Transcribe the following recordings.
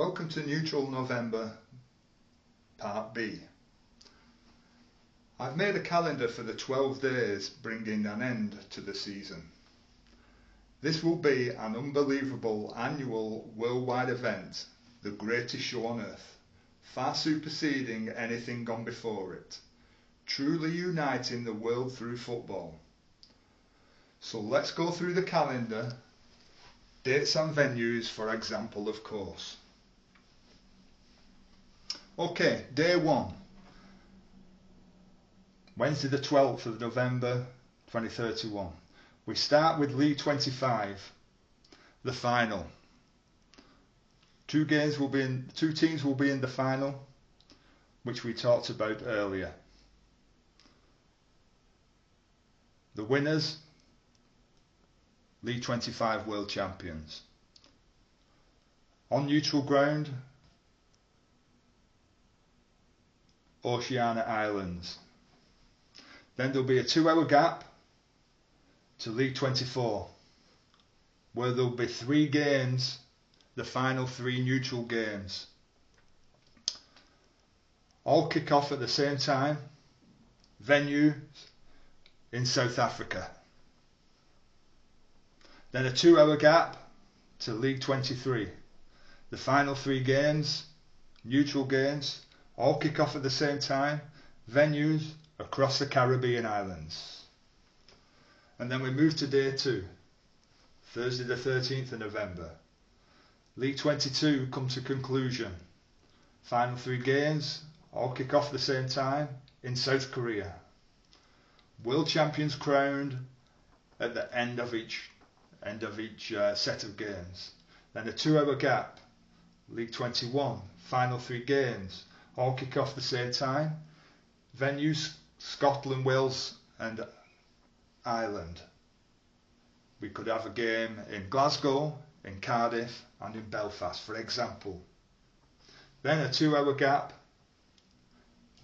Welcome to Neutral November, Part B. I've made a calendar for the 12 days bringing an end to the season. This will be an unbelievable annual worldwide event, the greatest show on earth, far superseding anything gone before it, truly uniting the world through football. So let's go through the calendar, dates and venues for example, of course. Okay, day 1, Wednesday the 12th of November 2031. We start with League 25, the final. Two teams will be in the final, which we talked about earlier. The winners, League 25 world champions. On neutral ground, Oceania Islands. Then there'll be a 2-hour gap to League 24, where there'll be 3 games, the final 3 neutral games. All kick off at the same time, venue in South Africa. Then a 2-hour gap to League 23. The final 3 games, neutral games, all kick off at the same time, venues across the Caribbean islands. And then we move to day 2, Thursday the 13th of November. League 22 comes to conclusion. Final 3 games, all kick off at the same time in South Korea. World champions crowned at the end of each set of games. Then a 2-hour gap, League 21, final 3 games, all kick off at the same time. Venues, Scotland, Wales and Ireland. We could have a game in Glasgow, in Cardiff and in Belfast, for example. Then a 2-hour gap,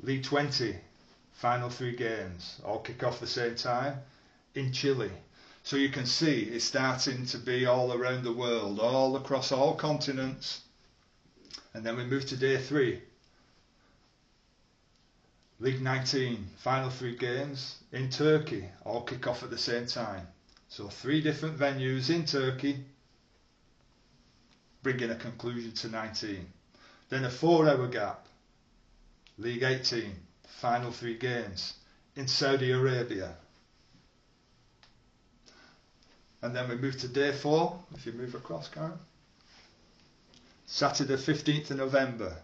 League 20, final 3 games, all kick off at the same time in Chile. So you can see it's starting to be all around the world, all across all continents. And then we move to day 3. League 19, final 3 games in Turkey, all kick off at the same time. So 3 different venues in Turkey, bringing a conclusion to 19. Then a 4-hour gap, League 18, final 3 games in Saudi Arabia. And then we move to day 4, if you move across, Karen. Saturday 15th of November,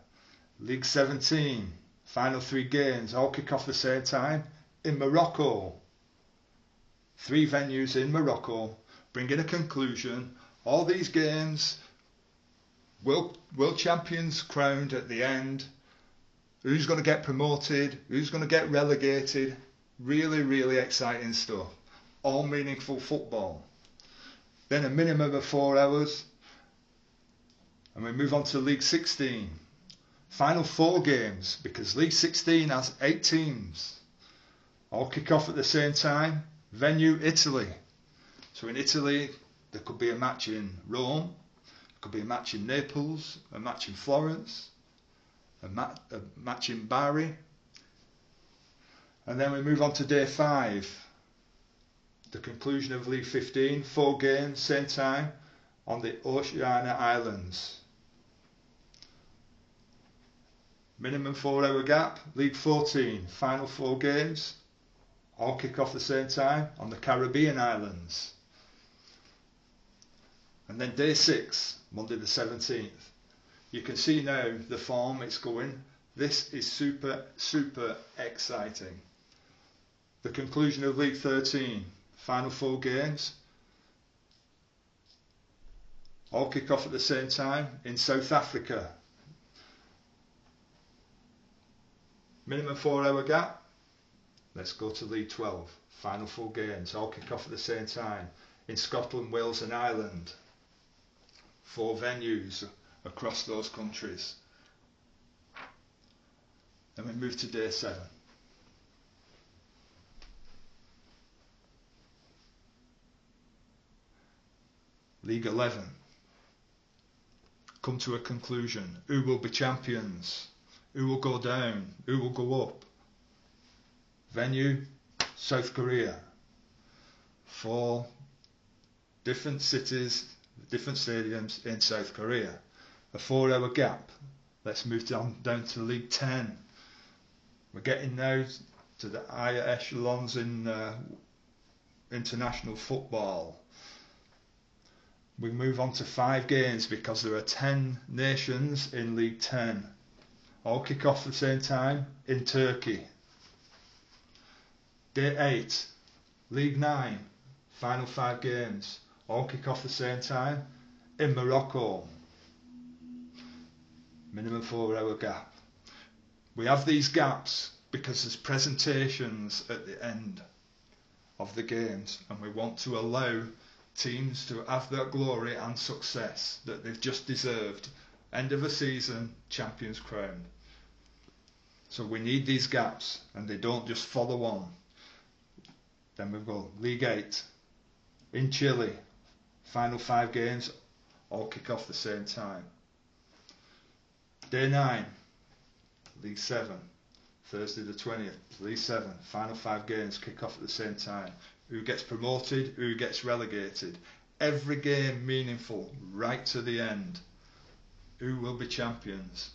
League 17, final 3 games, all kick off at the same time in Morocco. 3 venues in Morocco, bringing a conclusion. All these games, world champions crowned at the end. Who's going to get promoted? Who's going to get relegated? Really, really exciting stuff. All meaningful football. Then a minimum of 4 hours. And we move on to League 16. Final 4 games, because League 16 has 8 teams. All kick off at the same time. Venue, Italy. So in Italy, there could be a match in Rome, there could be a match in Naples, a match in Florence, a match in Bari. And then we move on to day 5. The conclusion of League 15, 4 games, same time, on the Oceania Islands. Minimum 4-hour gap, League 14, final 4 games, all kick off at the same time on the Caribbean islands. And then day 6, Monday the 17th. You can see now the form it's going. This is super, super exciting. The conclusion of League 13, final 4 games, all kick off at the same time in South Africa. Minimum 4-hour gap. Let's go to League 12. Final 4 games, all kick off at the same time in Scotland, Wales and Ireland. 4 venues across those countries. Then we move to day 7. League 11. come to a conclusion. Who will be champions? Who will go down? Who will go up? Venue, South Korea. 4 different cities, different stadiums in South Korea. A 4-hour gap. Let's move down to League 10. We're getting now to the higher echelons in international football. We move on to 5 games because there are 10 nations in League 10. All kick off at the same time in Turkey. Day 8, League 9, final 5 games. All kick off at the same time in Morocco. Minimum 4-hour gap. We have these gaps because there's presentations at the end of the games, and we want to allow teams to have their glory and success that they've just deserved. End of a season, champions crowned. So we need these gaps, and they don't just follow on. Then we've got League 8 in Chile. Final 5 games all kick off the same time. Day 9, League 7, Thursday the 20th, League 7, final 5 games kick off at the same time. Who gets promoted, who gets relegated. Every game meaningful, right to the end. Who will be champions?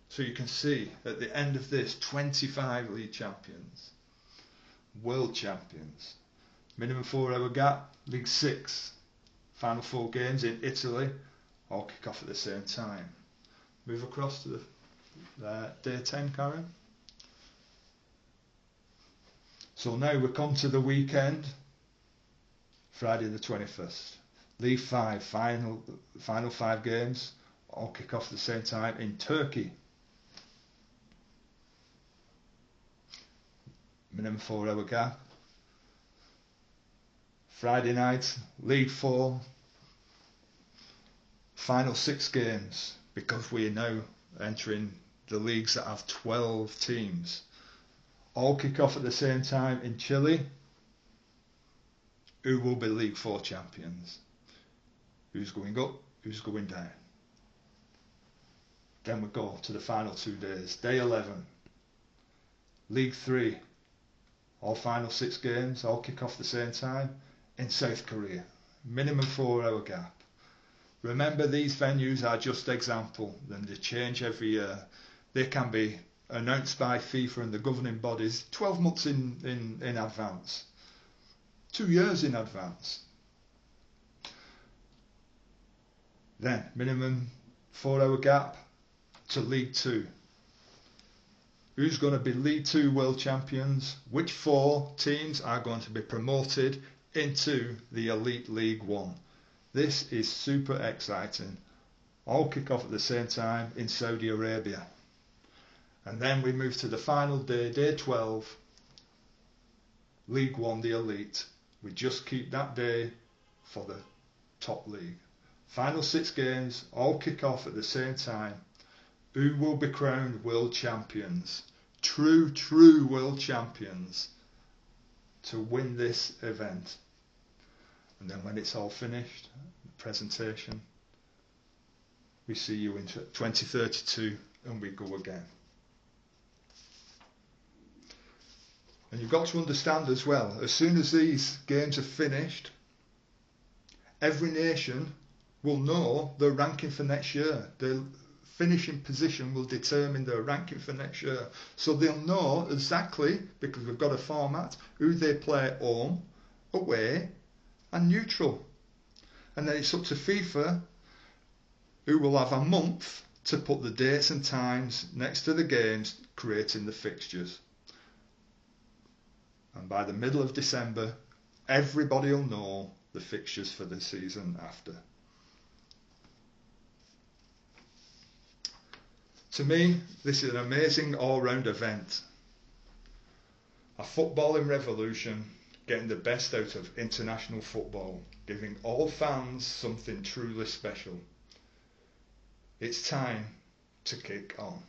So you can see at the end of this, 25 league champions, world champions. Minimum 4-hour gap, League 6, final 4 games in Italy, all kick off at the same time. Move across to the day 10, Karen. So now we come to the weekend, Friday the 21st. League 5, final 5 games, all kick off at the same time in Turkey. Minimum 4-hour gap. Friday night, League 4, final 6 games, because we are now entering the leagues that have 12 teams. All kick off at the same time in Chile. Who will be League 4 champions? Who's going up? Who's going down? Then we go to the final 2 days. Day 11, League 3. All final 6 games, all kick off at the same time in South Korea. Minimum 4-hour gap. Remember, these venues are just example, and they change every year. They can be announced by FIFA and the governing bodies 12 months in advance, 2 years in advance. Then minimum 4-hour gap to League 2. Who's going to be League 2 world champions? Which 4 teams are going to be promoted into the Elite League 1? This is super exciting. All kick off at the same time in Saudi Arabia. And then we move to the final day, day 12, League 1, the Elite. We just keep that day for the top league. Final 6 games, all kick off at the same time. Who will be crowned world champions? True world champions to win this event. And then when it's all finished, the presentation, we see you in 2032 and we go again. And you've got to understand as well, as soon as these games are finished, every nation will know their ranking for next year. Their finishing position will determine their ranking for next year. So they'll know exactly, because we've got a format, who they play at home, away and neutral. And then it's up to FIFA, who will have a month to put the dates and times next to the games, creating the fixtures. And by the middle of December, everybody will know the fixtures for the season after. To me, this is an amazing all-round event. A footballing revolution, getting the best out of international football, giving all fans something truly special. It's time to kick on.